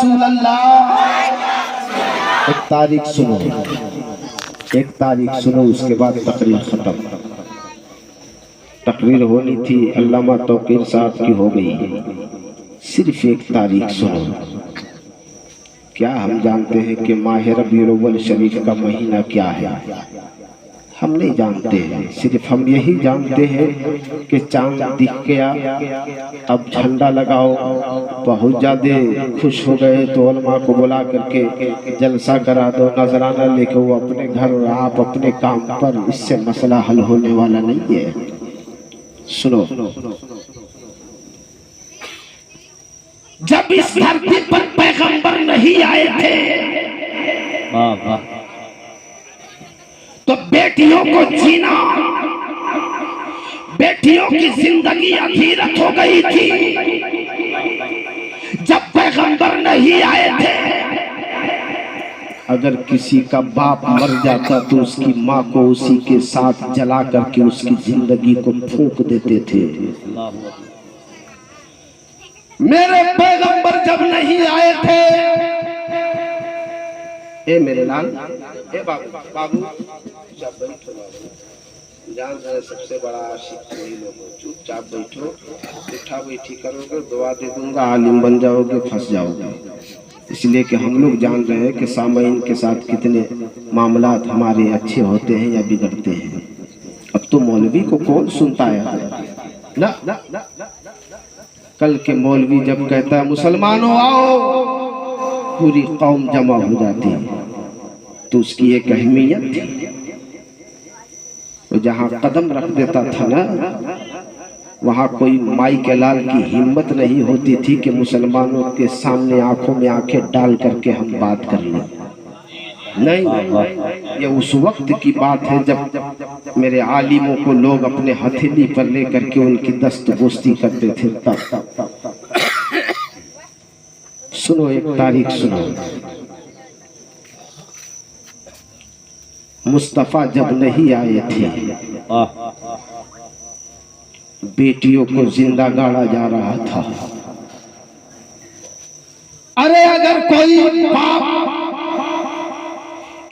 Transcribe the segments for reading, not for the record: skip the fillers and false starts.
रसूल अल्लाह। एक तारीख सुनो, एक तारीख सुनो, उसके बाद तकरीर खत्म। तकरीर होनी थी अल्लामा तौकीर साहब की, हो गई। सिर्फ एक तारीख सुनो। क्या हम जानते हैं कि माह रबीउल अव्वल शरीफ का महीना क्या है? हम नहीं जानते हैं। सिर्फ हम यही जानते हैं कि चांद दिख गया, अब झंडा लगाओ। बहुत ज्यादा खुश हो गए तो उलमा को बुला करके जलसा करा दो, नजराना लेके वो अपने घर और आप अपने काम पर। इससे मसला हल होने वाला नहीं है। सुनो, जब इस धरती पर पैगंबर नहीं आए थे तो बेटियों को जीना, बेटियों की जिंदगी अधीरत हो गई थी। जब पैगंबर नहीं आए थे, अगर किसी का बाप मर जाता तो उसकी माँ को उसी के साथ जला करके उसकी जिंदगी को फूंक देते थे। मेरे पैगंबर जब नहीं आए थे, ए मेरे लाल, ए बाबू, बाबू जान रहे सबसे बड़ा आशिक वही लोग हो। चुपचाप बैठो, उठा बैठी करोगे दुआ दे दूंगा, आलिम बन जाओगे, फंस जाओगे। इसलिए कि हम लोग जान रहे हैं कि सामईन के साथ कितने मामलात हमारे अच्छे होते हैं या बिगड़ते हैं। अब तो मौलवी को कौन सुनता है ना, ना, ना। कल के मौलवी जब कहता है मुसलमानों आओ, पूरी कौम जमा हो जाती है, तो उसकी एक अहमियत थी। तो जहाँ कदम रख देता था ना, वहाँ कोई माई के लाल की हिम्मत नहीं होती थी कि मुसलमानों के सामने आंखों में आंखें डाल करके हम बात कर लें। नहीं, ये उस वक्त की बात है जब मेरे आलिमों को लोग अपने हथेली पर लेकर के उनकी दस्तगोस्ती करते थे। तब सुनो, एक तारीख सुनो। मुस्तफा जब नहीं आए थे, बेटियों को जिंदा गाड़ा जा रहा था। अरे अगर कोई बाप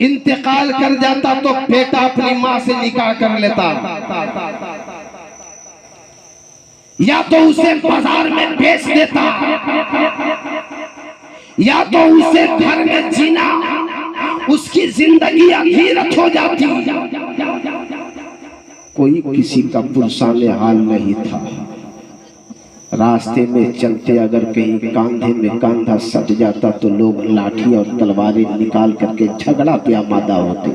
इंतकाल कर जाता तो बेटा अपनी माँ से निकाह कर लेता, या तो उसे बाजार में बेच देता, या तो उसे घर में जीना, उसकी जिंदगी अधीरत हो जाती। कोई किसी का पुरसाने हाल नहीं था। रास्ते में चलते अगर कहीं कांधे में कांधा सट जाता तो लोग लाठी और तलवारें निकाल करके झगड़ा पे आमादा होते।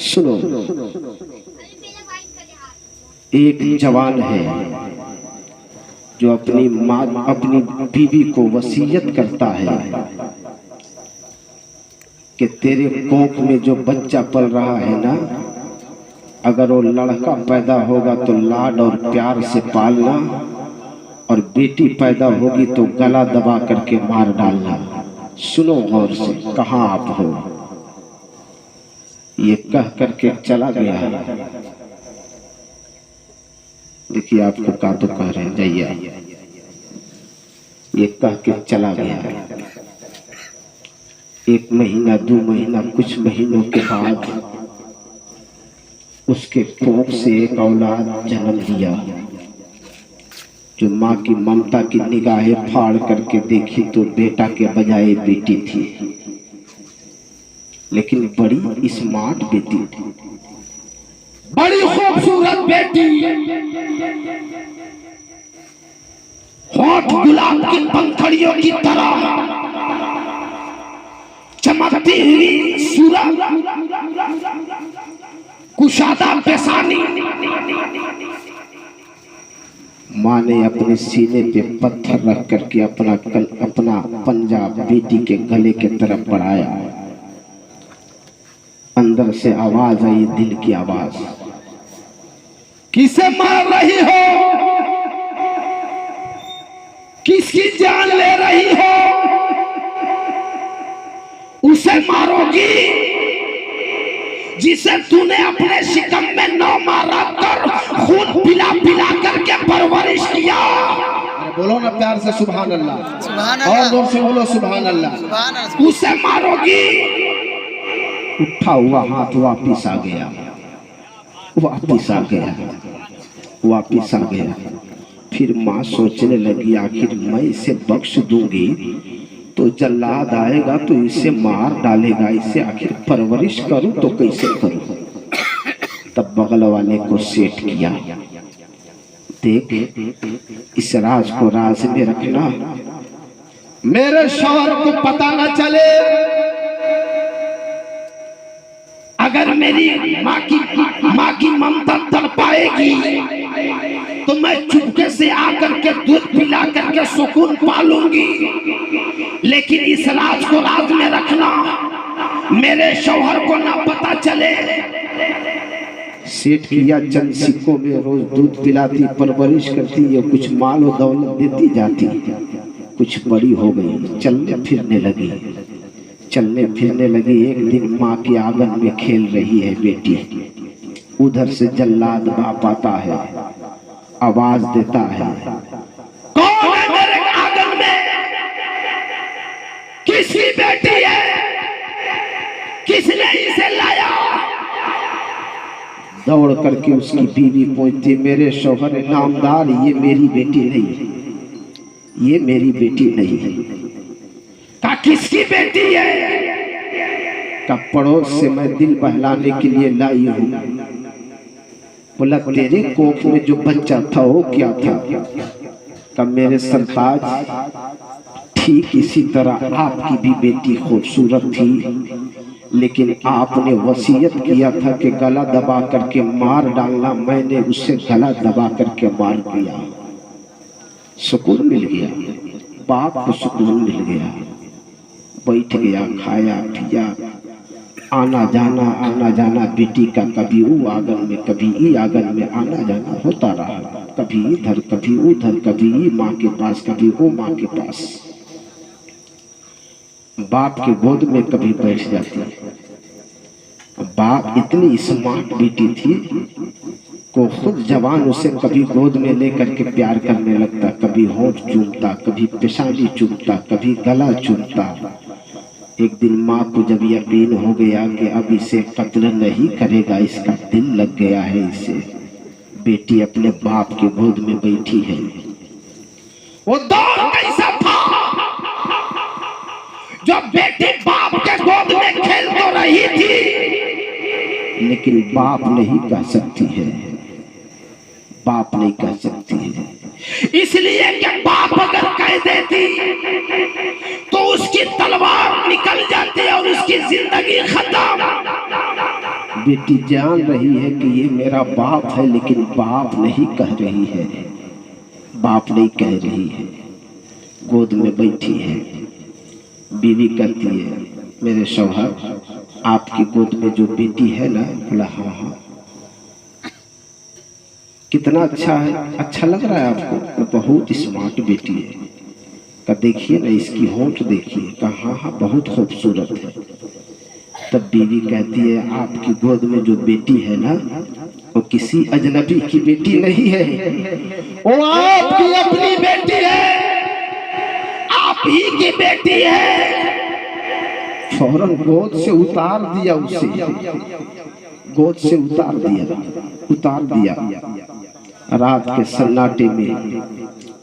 सुनो, एक जवान है जो अपनी माँ, अपनी बीवी को वसीयत करता है कि तेरे कोख में जो बच्चा पल रहा है ना, अगर वो लड़का पैदा होगा तो लाड और प्यार से पालना, और बेटी पैदा होगी तो गला दबा करके मार डालना। सुनो गौर से, कहाँ आप हो? ये कह करके चला गया। देखिए आपको का तो कह रहे हैं, जाइए। ये कह के चला गया। 1 महीना 2 महीना कुछ महीनों के बाद उसके कोख से एक औलाद जन्म लिया, जो माँ की ममता की निगाहें फाड़ करके देखी तो बेटा के बजाय बेटी थी, लेकिन बड़ी स्मार्ट बेटी थी, बड़ी खूबसूरत बेटी, होठ गुलाब की पंखड़ियों की तरह चमकती हुई सूरत, कुशादा पेशानी। माँ ने अपने सीने पे पत्थर रख करके अपना पंजा बेटी के गले के तरफ बढ़ाया। अंदर से आवाज आई, दिल की आवाज, किसे मार रही हो? किसकी जान ले रही हो? उसे मारोगी जिसे तूने अपने शिकम में 9 माह रख कर खून पिला पिला करके परवरिश किया। बोलो ना प्यार से सुभान अल्लाह, सुभान और अल्लाह, जोर से बोलो सुभान अल्लाह। सुभान अल्लाह। उसे मारोगी, उठा हुआ हाथ वापिस आ गया, वापिस आ गया, वापिस आ गया। फिर माँ सोचने लगी आखिर मैं इसे बख्श दूंगी तो जल्लाद आएगा तो इसे मार डालेगा, इसे आखिर परवरिश करूं तो कैसे करूं। तब बगल वाले को सेट किया, देख इस राज को राज में रखना, मेरे शौहर को पता न चले, अगर मेरी माँ की ममता तड़पाएगी तो मैं चुपके से आकर के दूध पिला करके सुकून पालूंगी, लेकिन इस राज को राज में रखना, मेरे शौहर को ना पता चले। सेठ किया चंद सिक्कों में रोज दूध पिलाती, परवरिश करती, ये कुछ माल और दौलत देती जाती, कुछ बड़ी हो गई, चलने फिरने लगी, चलने फिरने लगी। एक दिन माँ के आंगन में खेल रही है बेटी, उधर से जल्लाद बाप आता है, आवाज देता है, कौन है मेरे आंगन में, किसकी बेटी है, किसने इसे लाया। दौड़ करके उसकी बीवी पहुंचती, मेरे शौहर नामदार, ये मेरी बेटी नहीं, ये मेरी बेटी नहीं है। का किसकी बेटी है, का पड़ोस से मैं दिल बहलाने के लिए लाई हूं। बोला तेरे कोख में जो बच्चा था वो क्या था, का मेरे सरताज ठीक इसी तरह आपकी भी बेटी खूबसूरत थी, लेकिन आपने वसीयत किया था कि गला दबा करके मार डालना, मैंने उससे गला दबा करके मार दिया, सुकून मिल गया, बाप को सुकून मिल गया, बैठ गया, खाया पिया, आना जाना बेटी का कभी वो आंगन में कभी ई आंगन में आना जाना होता रहा, कभी इधर कभी उधर, कभी ई माँ के पास कभी वो माँ के पास। बाप के गोद में कभी बैठ जाती, बाप इतनी स्मार्ट बेटी थी को खुद जवान उसे कभी गोद में लेकर के प्यार करने लगता, कभी होंठ चूमता, कभी पेशानी चूमता, कभी गला चूमता। एक दिन माँ को जब यकीन हो गया कि अब इसे कत्ल नहीं करेगा, इसका दिल लग गया है इसे, बेटी अपने बाप के गोद में बैठी है। वो दौर कैसा था जब बेटी बाप के गोद में खेल तो रही थी, लेकिन बाप नहीं कह सकती है, बाप नहीं कह सकती है, इसलिए कि बाप अगर कह देती तो उसकी तलवार निकल जाती और उसकी जिंदगी खत्म। बेटी जान रही है कि ये मेरा बाप है, लेकिन बाप नहीं कह रही है, बाप नहीं कह रही है, गोद में बैठी है। बीवी कहती है, मेरे शौहर आपकी गोद में जो बेटी है ना, बोला हाँ हाँ, कितना अच्छा है, अच्छा लग रहा है आपको, बहुत स्मार्ट बेटी है, का देखिए ना इसकी होंठ देखिए, का हाँ हाँ बहुत खूबसूरत है। तब बीवी कहती है, आपकी गोद में जो बेटी है ना, वो किसी अजनबी की बेटी नहीं है, वो आपकी अपनी बेटी है, आप ही की बेटी है। फौरन गोद से उतार दिया, उसे गोद से उतार दिया। रात के सन्नाटे में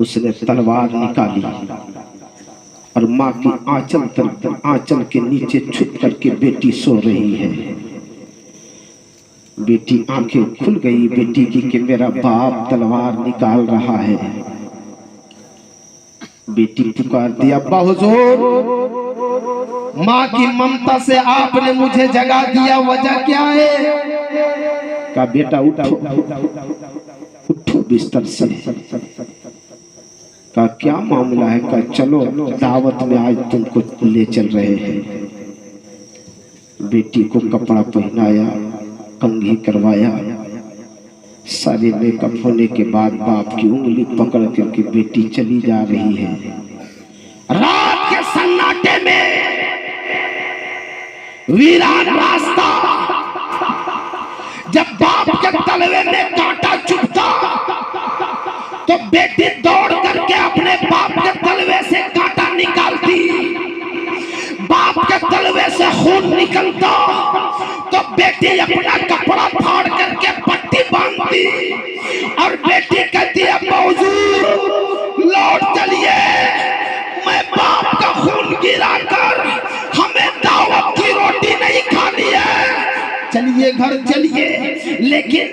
उसने तलवार निकाली और माँ की आंचल के नीचे छुप करके बेटी सो रही है। बेटी आंखें खुल गई बेटी की कि मेरा बाप तलवार निकाल रहा है। बेटी पुकार दिया, अब्बा हुजूर, माँ की ममता से आपने मुझे जगा दिया, वजह क्या है? का बेटा उठो उठो बिस्तर से। का क्या मामला है? का चलो दावत में आज तुमको ले चल रहे हैं। बेटी को कपड़ा पहनाया, कंघी करवाया, सारे मेकअप होने के बाद बाप की उंगली पकड़ करके बेटी चली जा रही है। रात के सन्नाटे में वीरान रास्ता, जब बाप के तलवे में कांटा चुभता तो बेटी दौड़ करके अपने बाप के तलवे से कांटा निकालती, बाप के तलवे से खून निकलता, तो बेटी अपना कपड़ा फाड़ करके पट्टी बांधती और बेटी कहती है हुजूर लौट चलिए, मैं बाप का खून गिरा कर हमें दावत की रोटी नहीं खानी है, चलिए घर चलिए। लेकिन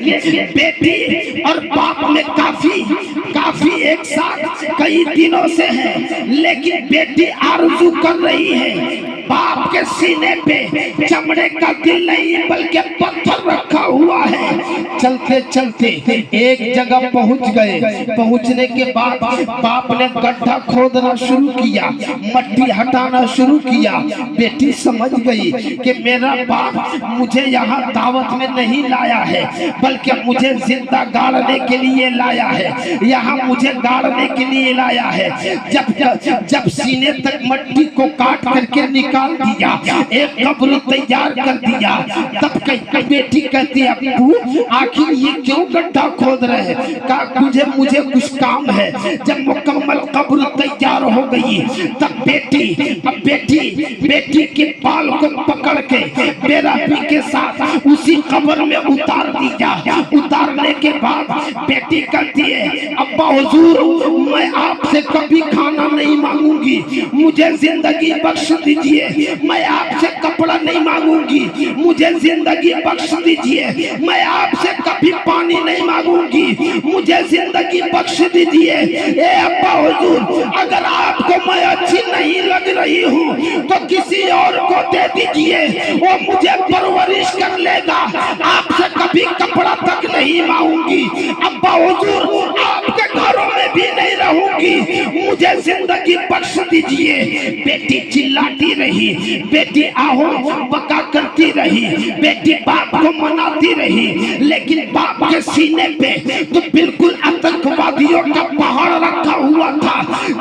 बेटी और बाप में काफी एक साथ कई दिनों से है, लेकिन बेटी आरज़ू कर रही है बाप के सीने पे चमड़े का दिल नहीं बल्कि पत्थर रखा हुआ है। चलते चलते एक जगह पहुंच गए, पहुंचने के बाद बाप ने गड्ढा खोदना शुरू किया, मट्टी हटाना शुरू किया। बेटी समझ गई कि मेरा बाप मुझे यहाँ दावत में नहीं लाया है बल्कि मुझे जिंदा गाड़ने के लिए लाया है, यहाँ मुझे गाड़ने के लिए लाया है। जब सीने तक मट्टी को काट करके निकाल दिया, एक कब्र तैयार कर दिया, तब बेटी कहती है अब्बू आखिर ये क्यों गड्ढा खोद रहे हैं? कहा मुझे कुछ काम है। जब मुकम्मल कब्र तैयार हो गई तब बेटी के बाल को पकड़ के बेरहमी के साथ उसी कब्र में उतार दिया। उतारने के बाद बेटी कहती है अब्बा हुजूर मैं आपसे कभी खाना नहीं मांगूंगी, मुझे जिंदगी बख्श दीजिए, मैं आपसे कपड़ा नहीं मांगूंगी, मुझे जिंदगी बख्श दीजिए, मैं आपसे कभी पानी नहीं मांगूंगी, मुझे जिंदगी बख्श दीजिए। ए अब्बा हुजूर अगर आपको मैं अच्छी नहीं लग रही हूँ तो किसी और को दे दीजिए, वो मुझे परवरिश कर लेगा, आपसे कभी कपड़ा तक नहीं मांगूंगी। अब्बा हुजूर आपके घरों में भी नहीं रहूंगी, मुझे जिंदगी बख्श दीजिए। बेटी चिल्लाती रही, बेटी आहो बका करती रही, बेटी बाप को मनाती रही, लेकिन बाप के सीने पे तो बिल्कुल आतंकवादियों का पहाड़ रखा हुआ था।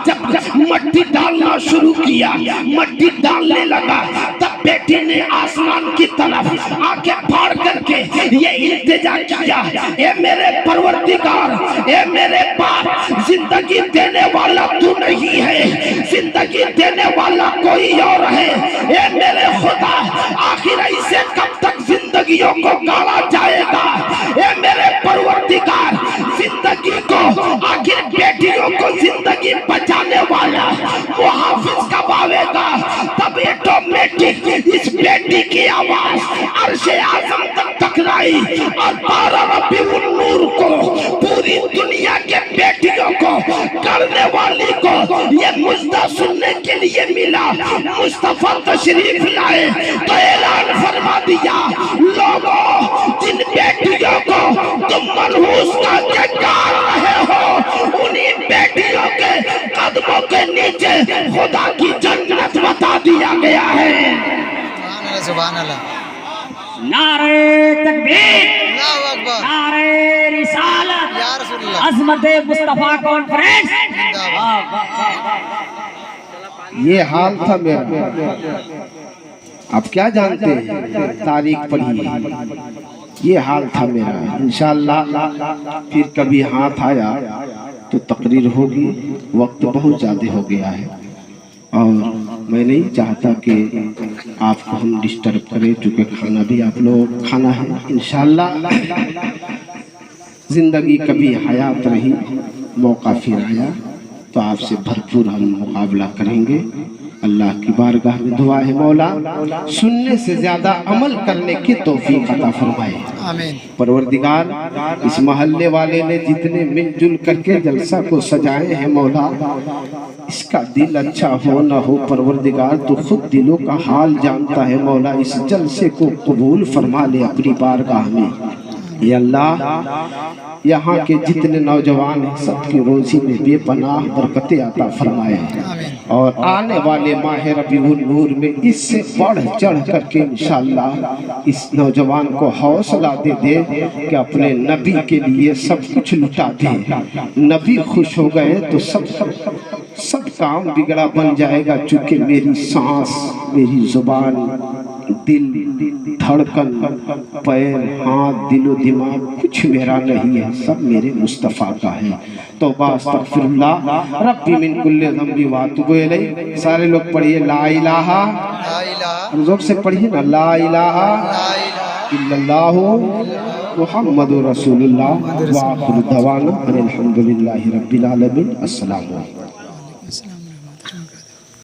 जब मट्टी डालना शुरू किया, मट्टी डालने लगा, तब बेटी ने आसमान की तरफ आके फाड़ करके ये इल्तिजा किया, ए मेरे परवरदिगार, ए मेरे बाप, जिंदगी देने वाला तू नहीं है, जिंदगी देने वाला कोई और है। ए मेरे खुदा आखिर ऐसे कब तक जिंदगियों को गाड़ा जाएगा? ए मेरे परवरदिगार जिंदगी को आखिर बेटियों को जिंदगी बचाने वाला वो हाफिज कब आवेगा? तब ऑटोमेटिक इस बेटी की आवाज अर्शे आज़म तक टकराई और 12 रबीउल नूर को पूरी दुनिया के बेटियों को करने वाली को ये मुजदा सुनने के लिए मिला। मुस्तफा तशरीफ लाए तो ऐलान फरमा दिया, लोगों जिन बेटियों को तुम मनहूस करके गाड़ रहे हो उन्हीं बेटियों के कदमों के नीचे खुदा की जन्नत बता दिया गया है। सुभान अल्लाह। नारे तकबीर, अल्लाहु अकबर, नारे रिसालत, या रसूलल्लाह, अज़मत मुस्तफा कॉन्फ्रेंस। ये हाल था मेरा, आप क्या जानते हैं, तारीख पढ़िए, ये हाल था मेरा। इंशाअल्लाह फिर कभी हाथ आया तो तकरीर होगी, वक्त बहुत ज़्यादा हो गया है और मैं नहीं चाहता कि आपको हम डिस्टर्ब करें, क्योंकि खाना भी आप लोग खाना है। इंशाअल्लाह ज़िंदगी कभी हयात रही, मौका फिर आया तो आपसे भरपूर हम मुकाबला करेंगे। अल्लाह की बारगाह में दुआ है मौला सुनने से ज्यादा अमल करने की तौफीक अता फरमाए। आमीन। परवरदिगार इस मोहल्ले वाले ने जितने मिलजुल करके जलसा को सजाए हैं मौला, इसका दिल अच्छा हो ना हो परवरदिगार तो खुद दिलों का हाल जानता है मौला। इस जलसे को कबूल फरमा ले अपनी बारगाह में। ये अल्लाह यहाँ के जितने नौजवान हैं सबकी रोजी में बेपनाह बरकतें अता फरमाए और आने वाले माह रबीउल नूर में इससे बढ़ चढ़ करके इंशाअल्लाह इस नौजवान को हौसला दे कि अपने नबी के लिए सब कुछ लुटा दे। नबी खुश हो गए तो सब काम बिगड़ा बन जाएगा, चूँकि मेरी सांस, मेरी जुबान दिल, धड़कन, पैर, हाथ, दिलो दिमाग कुछ मेरा नहीं है, सब मेरे मुस्तफ़ा का है। तौबा अस्तगफिरुल्लाह रब्बी मिन कुल्ली ज़ंबी व अतूबु इलैह। सारे लोग पढ़िए ला इलाहा, ला इलाहा हम लोग से पढ़िए ना, ला इलाहा ला इलाहा इल्लल्लाहु मुहम्मदुर रसूलुल्लाह व आखिरु दवाना अनिल हम्दुलिल्लाहि रब्बिल आलमीन। अस्सलामु अलैकुम।